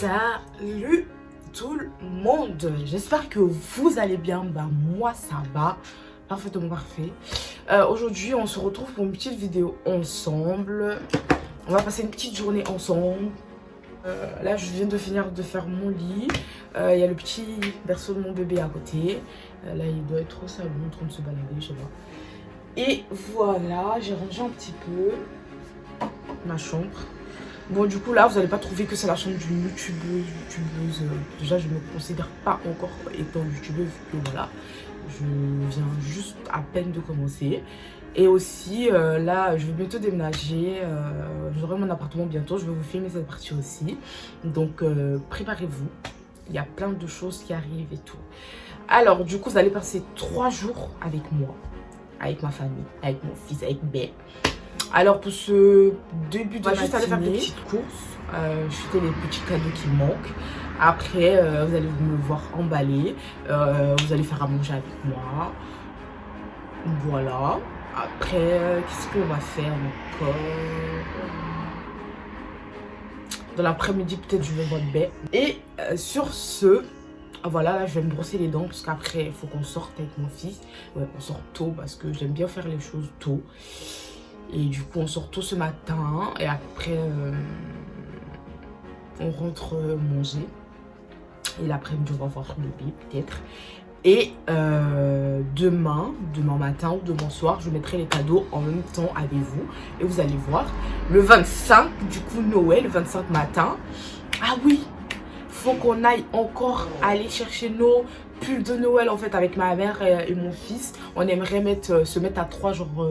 Salut tout le monde, j'espère que vous allez bien. Bah moi ça va parfaitement parfait. Aujourd'hui on se retrouve pour une petite vidéo ensemble. On va passer une petite journée ensemble. Là je viens de finir de faire mon lit. Il y a le petit berceau de mon bébé à côté. Là il doit être au salon en train de se balader, je sais pas. Et voilà, j'ai rangé un petit peu ma chambre. Bon du coup là vous n'allez pas trouver que c'est la chambre d'une youtubeuse. Déjà je ne me considère pas encore étant youtubeuse, que voilà, je viens juste à peine de commencer. Et aussi là je vais bientôt déménager, j'aurai mon appartement bientôt, je vais vous filmer cette partie aussi. Donc préparez-vous, il y a plein de choses qui arrivent et tout. Alors du coup vous allez passer 3 jours avec moi, avec ma famille, avec mon fils, avec Ben. Alors pour ce début de matinée, juste aller faire des petites courses, jeter les petits cadeaux qui manquent. Après vous allez me voir emballer, vous allez faire à manger avec moi. Voilà. Après qu'est-ce qu'on va faire encore? Dans l'après-midi peut-être je vais voir Ben. Et sur ce, voilà, là je vais me brosser les dents parce qu'après il faut qu'on sorte avec mon fils. Ouais, on sort tôt parce que j'aime bien faire les choses tôt. Et du coup on sort tôt ce matin et après on rentre manger. Et l'après-midi on va voir le bébé peut-être. Et demain matin ou demain soir je mettrai les cadeaux en même temps avec vous. Et vous allez voir le 25 du coup Noël, le 25 matin. Ah oui, faut qu'on aille encore aller chercher nos pulls de Noël en fait avec ma mère et mon fils. On aimerait se mettre à 3 jours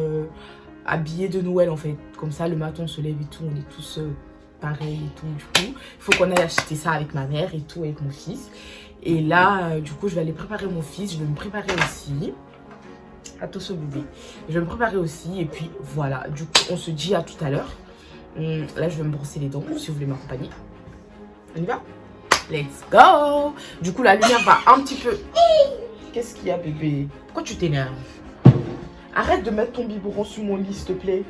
habillés de Noël en fait. Comme ça le matin on se lève et tout, on est tous pareils et tout. Du coup il faut qu'on aille acheter ça avec ma mère et tout, avec mon fils. Et là du coup je vais aller préparer mon fils, je vais me préparer aussi. Attention bébé, je vais me préparer aussi. Et puis voilà, du coup on se dit à tout à l'heure. Là je vais me brosser les dents si vous voulez m'accompagner. On y va? Let's go! Du coup la lumière va un petit peu... Qu'est-ce qu'il y a bébé? Pourquoi tu t'énerves? Arrête de mettre ton biberon sur mon lit, s'il te plaît.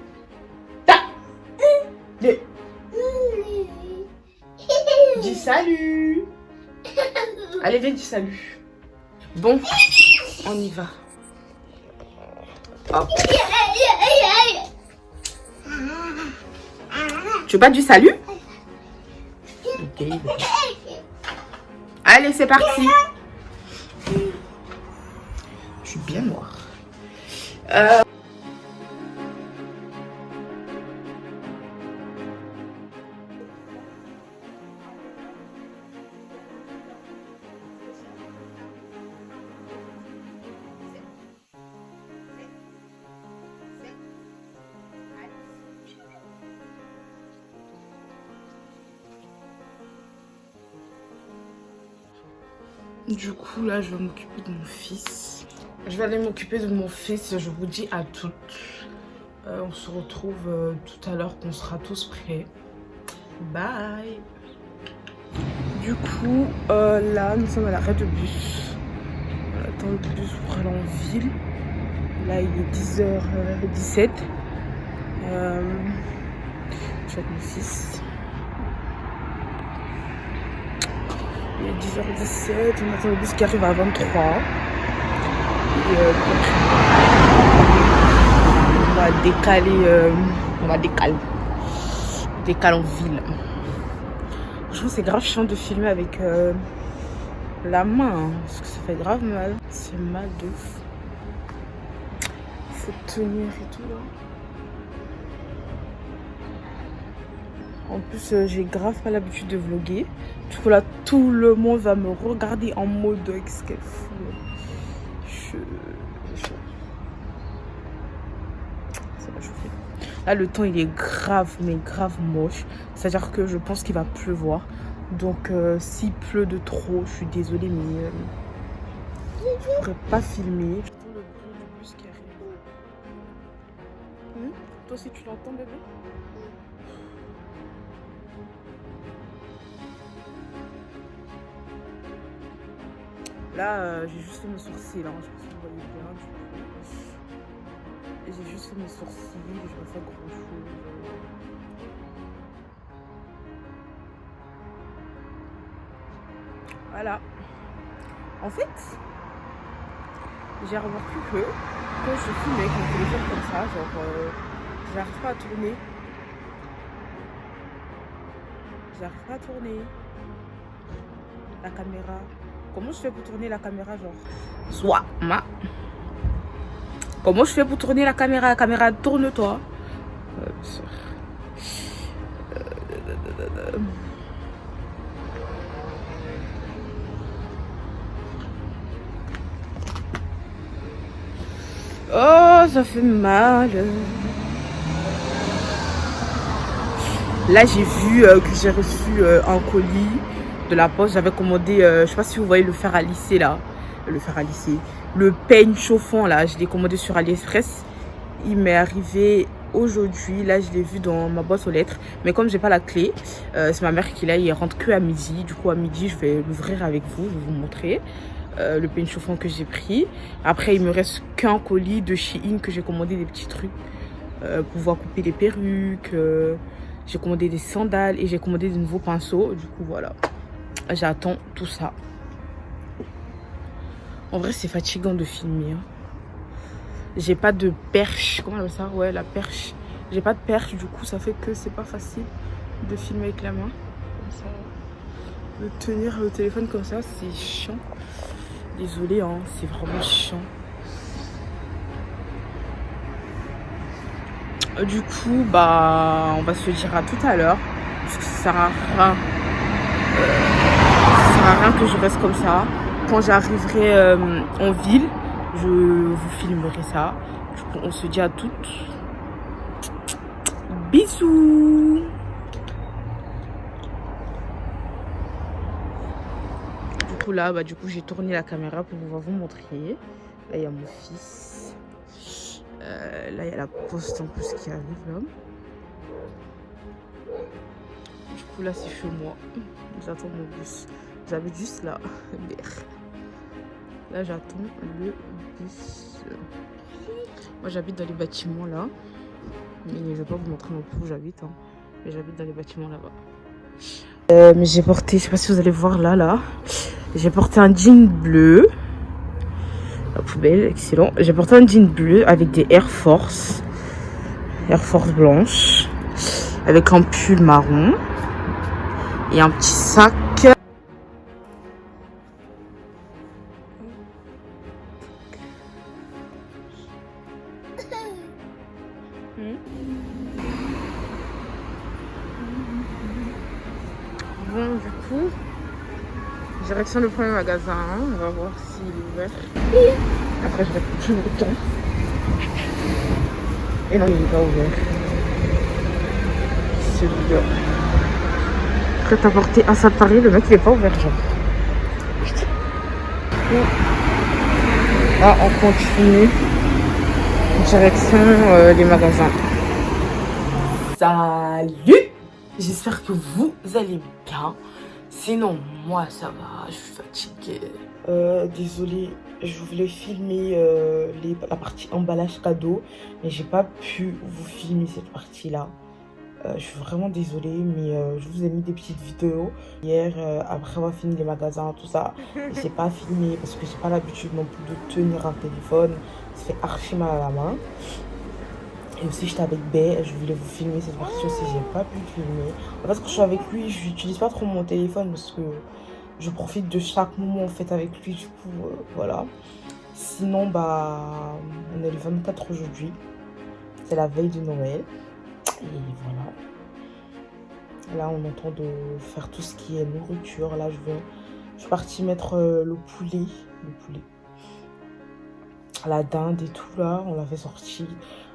Dis salut. Allez, viens, dis salut. Bon, on y va. Hop. Tu veux pas du salut? Ok. Allez, c'est parti. Je suis bien noire. Du coup là je vais m'occuper de mon fils. Je vais aller m'occuper de mon fils. Je vous dis à toutes. On se retrouve tout à l'heure qu'on sera tous prêts. Bye. Du coup là nous sommes à l'arrêt de bus. On attend le bus pour aller en ville. Là il est 10h17. Je suis avec mon fils. Il est 10h17, on attend le bus qui arrive à 23. Et on va décaler, décaler en ville. Franchement c'est grave chiant de filmer avec la main, hein, parce que ça fait grave mal. C'est mal de fou. Il faut tenir et tout là. En plus, j'ai grave pas l'habitude de vlogger. Du coup, là, tout le monde va me regarder en mode qu'est-ce qu'elle fout. Ça va chauffer. Là, le temps, il est grave, mais grave moche. C'est-à-dire que je pense qu'il va pleuvoir. Donc, s'il pleut de trop, je suis désolée, mais je pourrais pas filmer. J'entends le bruit du bus qui arrive. Toi aussi, tu l'entends, bébé? Là, j'ai juste fait mes sourcils, hein. Je sais pas si vous voyez bien, du coup. Et j'ai juste fait mes sourcils, je vais pas faire grand chose. Voilà. En fait, j'ai remarqué que quand je filme avec mon téléphone comme ça, genre, j'arrive pas à tourner. J'arrive pas à tourner la caméra. Comment je fais pour tourner la caméra, genre? Soit ma. Comment je fais pour tourner la caméra? La caméra, tourne-toi. Oh, ça fait mal. Là, j'ai vu que j'ai reçu un colis de la poste. J'avais commandé, je sais pas si vous voyez le fer à lisser là. Le fer à lisser. Le peigne chauffant là, je l'ai commandé sur AliExpress. Il m'est arrivé aujourd'hui. Là, je l'ai vu dans ma boîte aux lettres. Mais comme j'ai pas la clé, c'est ma mère qui l'a. Il rentre que à midi. Du coup, à midi, je vais l'ouvrir avec vous. Je vais vous montrer le peigne chauffant que j'ai pris. Après, il me reste qu'un colis de Shein que j'ai commandé des petits trucs pour pouvoir couper des perruques. J'ai commandé des sandales et j'ai commandé de nouveaux pinceaux. Du coup, voilà. J'attends tout ça. En vrai, c'est fatigant de filmer. Hein. J'ai pas de perche. Comment on appelle ça? Ouais, la perche. J'ai pas de perche. Du coup, ça fait que c'est pas facile de filmer avec la main. Comme ça. De tenir le téléphone comme ça, c'est chiant. Désolée, hein. C'est vraiment chiant. Du coup, bah, on va se dire à tout à l'heure. Parce que ça sert à rien. Ça sert à rien que je reste comme ça. Quand j'arriverai en ville, je vous filmerai ça. Du coup, on se dit à toutes. Bisous. Du coup, là, bah, j'ai tourné la caméra pour pouvoir vous montrer. Là, il y a mon fils. Là, il y a la poste en plus qui arrive là. Du coup, là, c'est chez moi. J'attends mon bus. J'habite juste là. Là, j'attends le bus. Moi, j'habite dans les bâtiments là. Mais je vais pas vous montrer non plus où j'habite. Hein. Mais j'habite dans les bâtiments là-bas. Mais j'ai porté, je sais pas si vous allez voir là. J'ai porté un jean bleu. La poubelle, excellent. J'ai porté un jean bleu avec des Air Force. Air Force blanche. Avec un pull marron. Et un petit sac. Bon, du coup, direction le premier magasin. On va voir s'il est ouvert. Après, je vais tout le temps. Et non, il n'est pas ouvert. C'est ouvert. Prêt à porter un sac Paris, le mec il est pas ouvert, genre. Putain. Là, on continue. Direction les magasins. Salut! J'espère que vous allez bien. Sinon, moi ça va, je suis fatiguée. Désolée, je voulais filmer la partie emballage cadeau, mais j'ai pas pu vous filmer cette partie-là. Je suis vraiment désolée, mais je vous ai mis des petites vidéos. Hier, après avoir fini les magasins, tout ça, j'ai pas filmé parce que j'ai pas l'habitude non plus de tenir un téléphone. Ça fait archi mal à la main. Et aussi, j'étais avec Bé, je voulais vous filmer cette partie aussi, j'ai pas pu filmer. En fait, quand je suis avec lui, je n'utilise pas trop mon téléphone parce que je profite de chaque moment en fait avec lui, du coup, voilà. Sinon, bah, on est le 24 aujourd'hui, c'est la veille de Noël. Et voilà. Là, on entend de faire tout ce qui est nourriture. Là, je suis partie mettre le poulet. La dinde et tout, là, on l'avait sorti.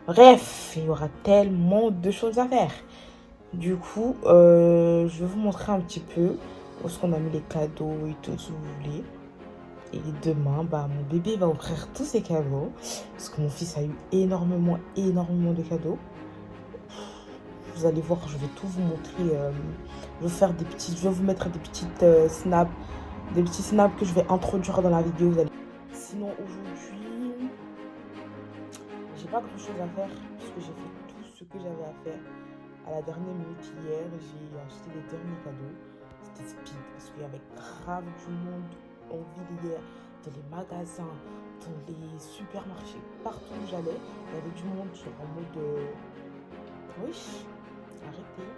Bref, il y aura tellement de choses à faire. Du coup, je vais vous montrer un petit peu où est-ce qu'on a mis les cadeaux et tout, si vous voulez. Et demain, bah, mon bébé va ouvrir tous ses cadeaux. Parce que mon fils a eu énormément de cadeaux. Vous allez voir, je vais tout vous montrer. Je vais vous mettre des petites snaps. Des petits snaps que je vais introduire dans la vidéo. Sinon, aujourd'hui, j'ai pas grand chose à faire. Parce que j'ai fait tout ce que j'avais à faire. À la dernière minute hier, j'ai acheté les derniers cadeaux. c'était speed parce qu'il y avait grave du monde en ville hier, dans les magasins, dans les supermarchés, partout où j'allais, il y avait du monde sur en mode oui, arrêtez.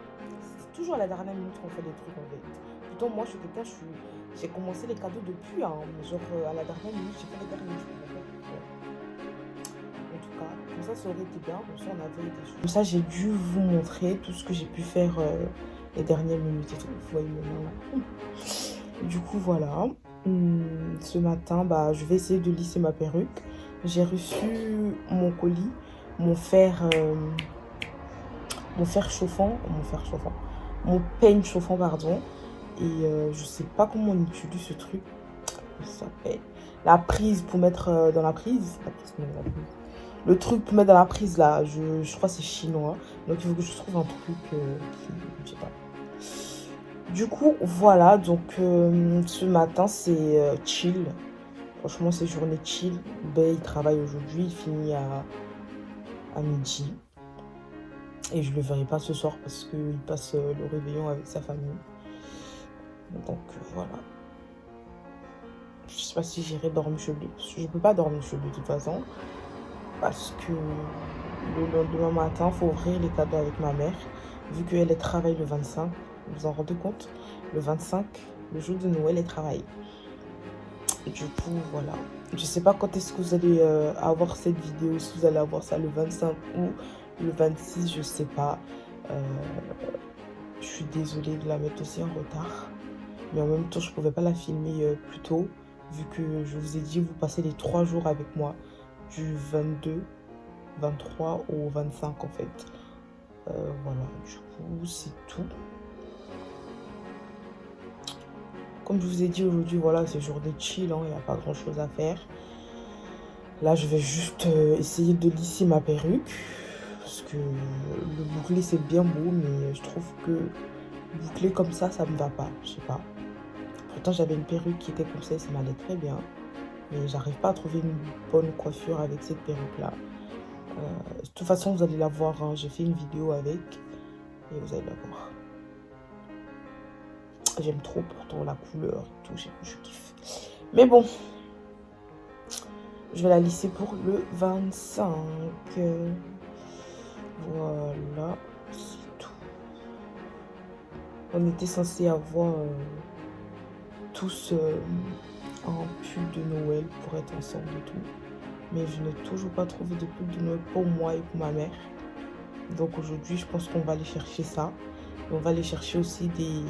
C'est toujours à la dernière minute qu'on fait des trucs en fait. Pourtant moi je suis quelqu'un, j'ai commencé les cadeaux depuis, hein, mais genre à la dernière minute, j'ai fait les derniers jours. En tout cas, comme ça aurait été bien, comme ça on avait des choses. Comme ça j'ai dû vous montrer tout ce que j'ai pu faire les dernières minutes et tout. Vous voyez maintenant. Du coup voilà. Ce matin, bah, je vais essayer de lisser ma perruque. J'ai reçu mon colis, mon fer chauffant, mon peigne chauffant, pardon. Et je sais pas comment on utilise ce truc. Ça s'appelle la prise pour mettre dans la prise. Le truc pour mettre dans la prise là, je crois que c'est chinois. Donc il faut que je trouve un truc qui, je sais pas. Du coup, voilà, donc ce matin, c'est chill. Franchement, c'est journée chill. Ben, il travaille aujourd'hui, il finit à midi. Et je le verrai pas ce soir parce qu'il passe le réveillon avec sa famille. Donc, voilà. Je sais pas si j'irai dormir chez lui. Parce que je peux pas dormir chez lui de toute façon. Parce que le lendemain matin, il faut ouvrir les cadeaux avec ma mère. Vu qu'elle travaille le 25. Vous vous en rendez compte? Le 25, le jour de Noël, elle travaille. Et du coup, voilà. Je sais pas quand est-ce que vous allez avoir cette vidéo. Si vous allez avoir ça le 25 ou le 26, je sais pas. Je suis désolée de la mettre aussi en retard. Mais en même temps, je pouvais pas la filmer plus tôt. Vu que je vous ai dit, vous passez les 3 jours avec moi. Du 22, 23 au 25 en fait. Voilà, du coup, c'est tout. Comme je vous ai dit aujourd'hui, voilà, c'est journée chill, hein, il n'y a pas grand chose à faire. Là, je vais juste essayer de lisser ma perruque. Parce que le boucler, c'est bien beau, mais je trouve que boucler comme ça me va pas. Je sais pas. Pourtant, j'avais une perruque qui était comme ça et ça m'allait très bien. Mais j'arrive pas à trouver une bonne coiffure avec cette perruque-là. De toute façon, vous allez la voir. Hein, j'ai fait une vidéo avec. Et vous allez la voir. J'aime trop pourtant la couleur et tout, je kiffe. Mais bon, je vais la lisser pour le 25. Voilà, c'est tout. On était censé avoir tous un pull de Noël pour être ensemble et tout. Mais je n'ai toujours pas trouvé de pull de Noël pour moi et pour ma mère. Donc aujourd'hui, je pense qu'on va aller chercher ça. Et on va aller chercher aussi des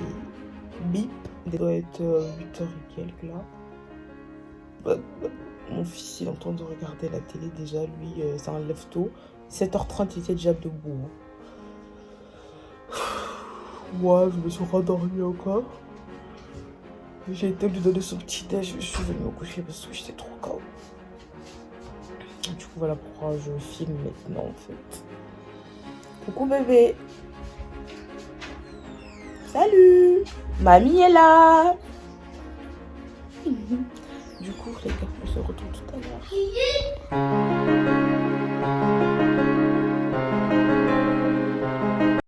bip. Il doit être 8h et quelques là. Mon fils, il entend de regarder la télé déjà. Lui, ça enlève tôt. 7h30, il était déjà debout. Moi, je me suis rendormie encore. J'ai été lui donner son petit déj. Je suis venue me coucher parce que j'étais trop KO. Du coup, voilà pourquoi je filme maintenant en fait. Coucou bébé. Salut. Mamie est là. Du coup, les gars, on se retrouve tout à l'heure.